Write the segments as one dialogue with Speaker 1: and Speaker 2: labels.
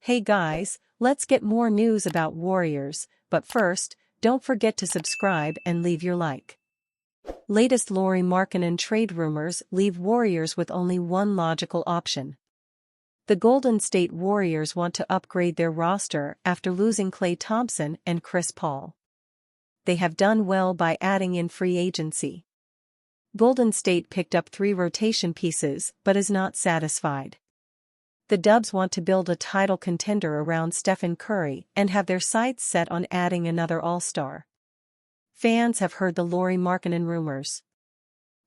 Speaker 1: Hey guys, let's get more news about Warriors, but first, don't forget to subscribe and leave your like. Latest Lauri Markkanen trade rumors leave Warriors with only one logical option. The Golden State Warriors want to upgrade their roster after losing Klay Thompson and Chris Paul. They have done well by adding in free agency. Golden State picked up 3 rotation pieces but is not satisfied. The Dubs want to build a title contender around Stephen Curry and have their sights set on adding another All-Star. Fans have heard the Lauri Markkanen rumors.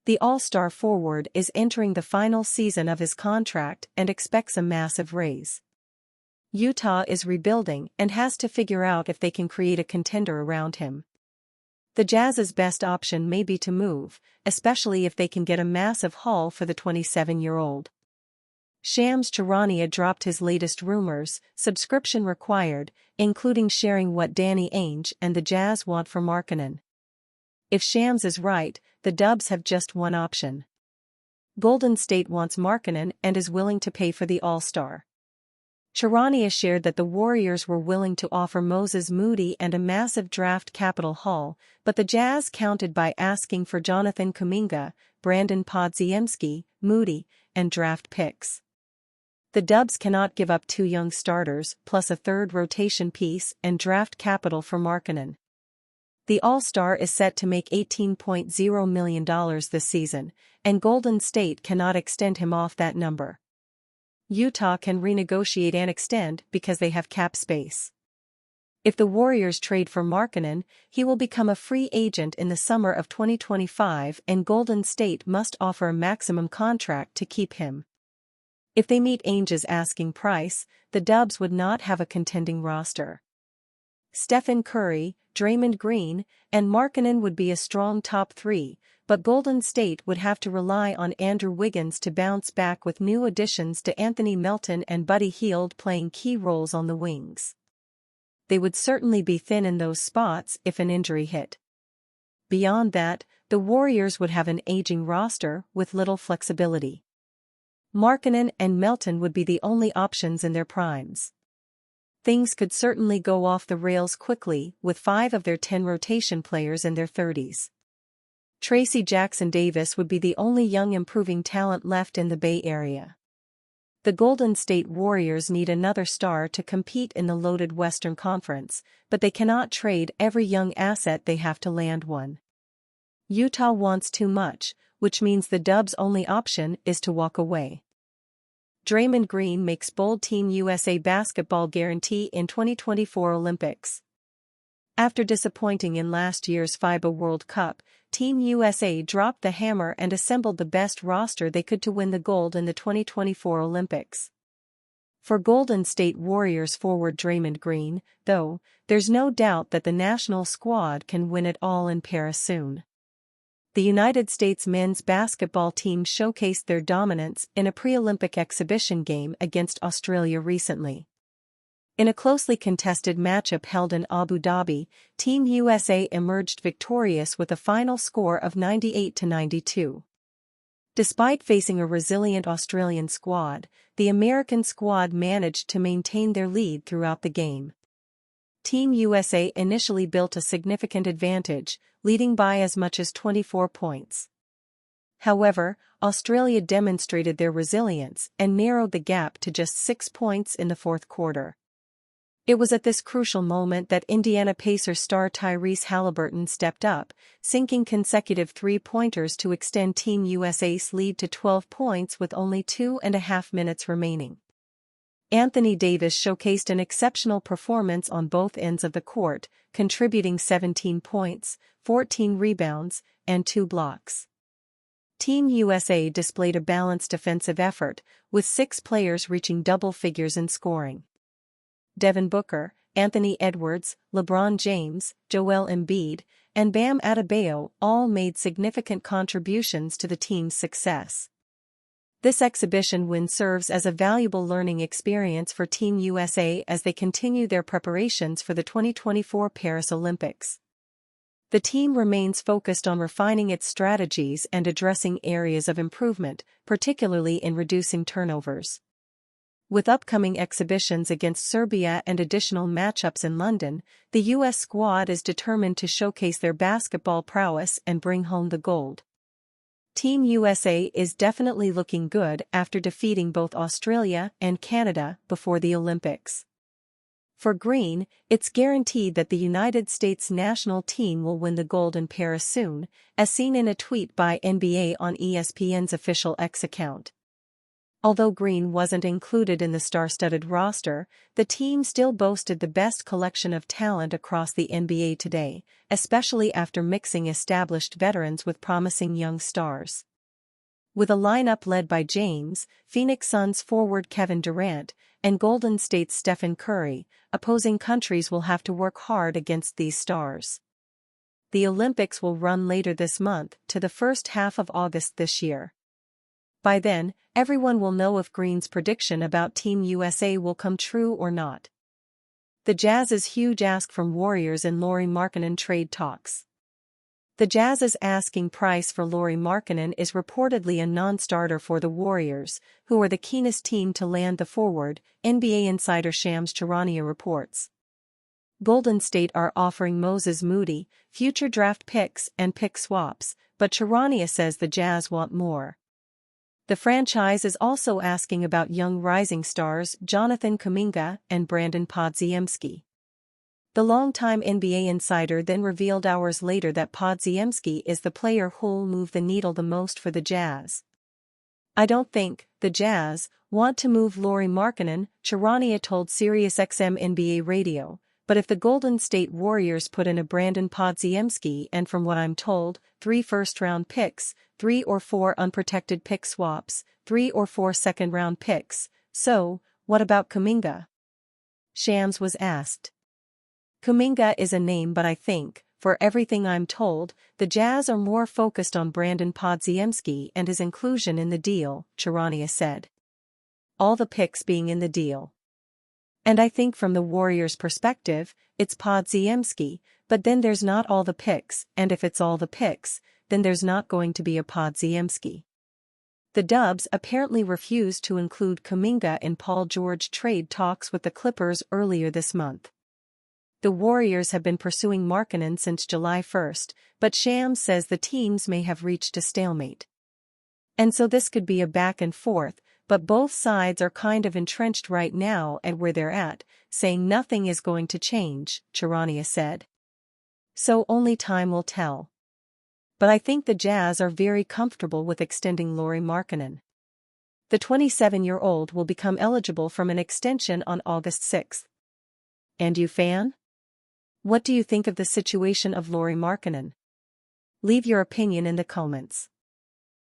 Speaker 1: The All-Star forward is entering the final season of his contract and expects a massive raise. Utah is rebuilding and has to figure out if they can create a contender around him. The Jazz's best option may be to move, especially if they can get a massive haul for the 27-year-old. Shams Charania dropped his latest rumors, subscription required, including sharing what Danny Ainge and the Jazz want for Markkanen. If Shams is right, the Dubs have just one option. Golden State wants Markkanen and is willing to pay for the All-Star. Charania shared that the Warriors were willing to offer Moses Moody and a massive draft capital haul, but the Jazz countered by asking for Jonathan Kuminga, Brandon Podziemski, Moody, and draft picks. The Dubs cannot give up 2 young starters plus a 3rd rotation piece and draft capital for Markkanen. The All-Star is set to make $18.0 million this season, and Golden State cannot extend him off that number. Utah can renegotiate and extend because they have cap space. If the Warriors trade for Markkanen, he will become a free agent in the summer of 2025 and Golden State must offer a maximum contract to keep him. If they meet Ainge's asking price, the Dubs would not have a contending roster. Stephen Curry, Draymond Green, and Markkanen would be a strong top 3, but Golden State would have to rely on Andrew Wiggins to bounce back with new additions to Anthony Melton and Buddy Hield playing key roles on the wings. They would certainly be thin in those spots if an injury hit. Beyond that, the Warriors would have an aging roster with little flexibility. Markkanen and Melton would be the only options in their primes. Things could certainly go off the rails quickly with 5 of their 10 rotation players in their 30s. Tracy Jackson-Davis would be the only young improving talent left in the Bay Area. The Golden State Warriors need another star to compete in the loaded Western Conference, but they cannot trade every young asset, they have to land one. Utah wants too much, which means the Dubs' only option is to walk away. Draymond Green makes bold Team USA basketball guarantee in 2024 Olympics. After disappointing in last year's FIBA World Cup, Team USA dropped the hammer and assembled the best roster they could to win the gold in the 2024 Olympics. For Golden State Warriors forward Draymond Green, though, there's no doubt that the national squad can win it all in Paris soon. The United States men's basketball team showcased their dominance in a pre-Olympic exhibition game against Australia recently. In a closely contested matchup held in Abu Dhabi, Team USA emerged victorious with a final score of 98-92. Despite facing a resilient Australian squad, the American squad managed to maintain their lead throughout the game. Team USA initially built a significant advantage, leading by as much as 24 points. However, Australia demonstrated their resilience and narrowed the gap to just 6 points in the 4th quarter. It was at this crucial moment that Indiana Pacers star Tyrese Haliburton stepped up, sinking consecutive 3-pointers to extend Team USA's lead to 12 points with only 2.5 minutes remaining. Anthony Davis showcased an exceptional performance on both ends of the court, contributing 17 points, 14 rebounds, and 2 blocks. Team USA displayed a balanced defensive effort, with 6 players reaching double figures in scoring. Devin Booker, Anthony Edwards, LeBron James, Joel Embiid, and Bam Adebayo all made significant contributions to the team's success. This exhibition win serves as a valuable learning experience for Team USA as they continue their preparations for the 2024 Paris Olympics. The team remains focused on refining its strategies and addressing areas of improvement, particularly in reducing turnovers. With upcoming exhibitions against Serbia and additional matchups in London, the U.S. squad is determined to showcase their basketball prowess and bring home the gold. Team USA is definitely looking good after defeating both Australia and Canada before the Olympics. For Green, it's guaranteed that the United States national team will win the gold in Paris soon, as seen in a tweet by NBA on ESPN's official X account. Although Green wasn't included in the star-studded roster, the team still boasted the best collection of talent across the NBA today, especially after mixing established veterans with promising young stars. With a lineup led by James, Phoenix Suns forward Kevin Durant, and Golden State's Stephen Curry, opposing countries will have to work hard against these stars. The Olympics will run later this month to the first half of August this year. By then, everyone will know if Green's prediction about Team USA will come true or not. The Jazz's huge ask from Warriors in Lauri Markkanen trade talks. The Jazz's asking price for Lauri Markkanen is reportedly a non-starter for the Warriors, who are the keenest team to land the forward, NBA insider Shams Charania reports. Golden State are offering Moses Moody, future draft picks and pick swaps, but Charania says the Jazz want more. The franchise is also asking about young rising stars Jonathan Kuminga and Brandon Podziemski. The longtime NBA insider then revealed hours later that Podziemski is the player who'll move the needle the most for the Jazz. "I don't think the Jazz want to move Lauri Markkanen," Charania told SiriusXM NBA Radio, "but if the Golden State Warriors put in a Brandon Podziemski and, from what I'm told, 3 first-round picks, 3 or 4 unprotected pick swaps, 3 or 4 second-round picks, so, what about Kuminga?" Shams was asked. "Kuminga is a name, but I think, for everything I'm told, the Jazz are more focused on Brandon Podziemski and his inclusion in the deal," Charania said. "All the picks being in the deal. And I think from the Warriors' perspective, it's Podziemski, but then there's not all the picks, and if it's all the picks, then there's not going to be a Podziemski." The Dubs apparently refused to include Kuminga in Paul George trade talks with the Clippers earlier this month. The Warriors have been pursuing Markkanen since July 1, but Shams says the teams may have reached a stalemate. And so this could be a back and forth, but both sides are kind of entrenched right now at where they're at, saying nothing is going to change, Charania said. "So only time will tell. But I think the Jazz are very comfortable with extending Lauri Markkanen. The 27-year-old will become eligible from an extension on August 6. And you, fan? What do you think of the situation of Lauri Markkanen? Leave your opinion in the comments.